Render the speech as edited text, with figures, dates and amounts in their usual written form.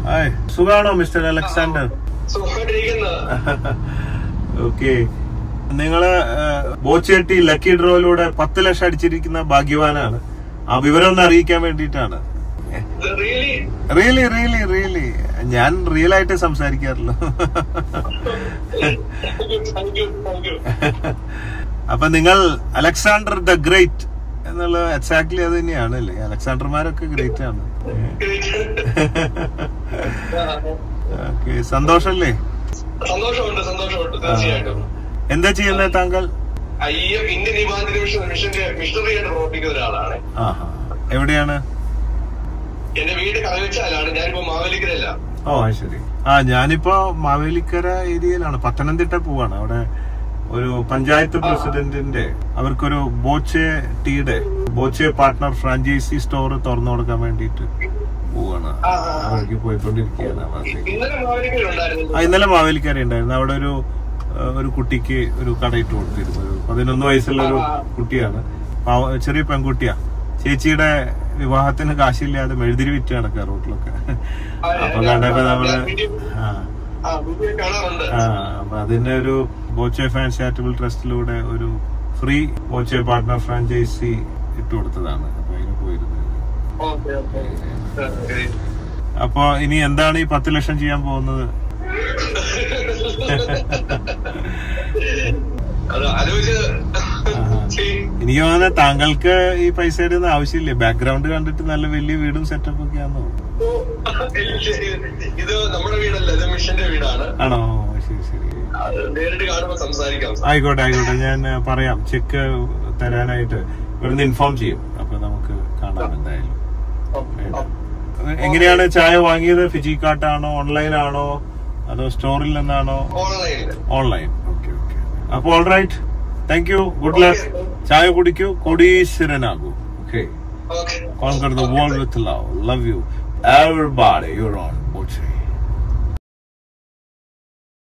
Hi, സുഖാണോ mister Alexander? Okay, നിങ്ങള് ബോച്ചേട്ടി lucky ഡ്രോയിലൂടെ 10 ലക്ഷം അടിച്ചിരിക്കുന്ന ഭാഗ്യവാനാണ്. ആ വിവരം ഒന്ന് അറിയിക്കാൻ വേണ്ടിയിട്ടാണ്. റിയലി ഞാൻ റിയൽ ആയിട്ട് സംസാരിക്കാറുള്ളൂ. അപ്പൊ നിങ്ങൾ അലക്സാണ്ടർ ദ ഗ്രേറ്റ് എന്നുള്ള എക്സാക്ട്ലി അത് തന്നെയാണ് അല്ലേ? അലക്സാണ്ടർമാരൊക്കെ ഗ്രേറ്റ് ആണ്. ഓക്കെ, സന്തോഷല്ലേ? സന്തോഷമുണ്ട് തീർച്ചയായിട്ടും. എന്താ ചെയ്യുന്നത് താങ്കൾ? ഇന്ത്യൻ ഇവാഞ്ചലിസ്റ്റ് മിഷന്റെ മിഷണറിയായിട്ട് പ്രവർത്തിക്കുന്ന ഒരാളാണ്. എവിടെയാണ്? എന്റെ വീട് കലവച്ചാലാണ്. ഞാനിപ്പോ മാവേലിക്കരല്ല. ഓ ശരി. ഞാനിപ്പോ മാവേലിക്കര ഏരിയയിലാണ്. പത്തനംതിട്ട പോവാണ്. അവിടെ ഒരു പഞ്ചായത്ത് പ്രസിഡന്റിന്റെ അവർക്കൊരു ബോച്ചെ പാർട്ട്ണർ ഫ്രാഞ്ചൈസി സ്റ്റോർ തുറന്നു കൊടുക്കാൻ വേണ്ടിട്ട് പോവാണ്. അവിടേക്ക് പോയിക്കൊണ്ടിരിക്കുകയാണ്. ഇന്നലെ മാവേലിക്കര ഉണ്ടായിരുന്നു. അവിടെ ഒരു കുട്ടിക്ക് ഒരു കടയിട്ട് കൊടുത്തിരുന്നു. ഒരു 11 വയസ്സുള്ള ഒരു കുട്ടിയാണ്. ചെറിയ പെൺകുട്ടിയാ. ചേച്ചിയുടെ വിവാഹത്തിന് കാശില്ലാതെ മെഴുതിരി വിറ്റ് നടക്കുക റോട്ടിലൊക്കെ. അപ്പൊ കണ്ടപ്പോ നമ്മള് അപ്പൊ അതിന്റെ ഒരു ബോച്ചെ ഫാൻസ് ചാരിറ്റബിൾ ട്രസ്റ്റിലൂടെ ഒരു ഫ്രീ ബോച്ചെ പാർട്ട്ണർ ഫ്രാഞ്ചൈസി ഇട്ടുകൊടുത്തതാണ്. അപ്പൊ അതിന് പോയിരുന്നത്. അപ്പൊ ഇനി എന്താണ് ഈ 10 ലക്ഷം ചെയ്യാൻ പോകുന്നത്? എനിക്ക് തോന്നുന്നത് താങ്കൾക്ക് ഈ പൈസയുടെ ഒന്നും ആവശ്യമില്ലേ? ബാക്ക്ഗ്രൗണ്ട് കണ്ടിട്ട് നല്ല വലിയ വീടും സെറ്റപ്പ് ഒക്കെ ആണോ? ഇത് നമ്മുടെ വീടല്ല, ഇത് മിഷന്റെ വീടാണ്. ആണോ? ശരി. നേരിട്ട് കാണുമ്പോൾ സംസാരിക്കാം. ആയിക്കോട്ടെ, ഞാൻ പറയാം. ചെക്ക് തരാനായിട്ട് ഇവിടുന്ന് ഇൻഫോം ചെയ്യും. അപ്പൊ നമുക്ക് കാണാം എന്തായാലും. എങ്ങനെയാണ് ചായ വാങ്ങിയത്? ഫിജി കാർട്ടാണോ, ഓൺലൈൻ ആണോ, അതോ സ്റ്റോറിൽ നിന്നാണോ? ഓൺലൈൻ. ഓക്കെ. അപ്പൊ all right, thank you, good luck. ചായ കുടിക്കൂ, കോടീശ്വരനാകൂ. Okay, conquer the world with love. Love you, everybody. You're on Boche.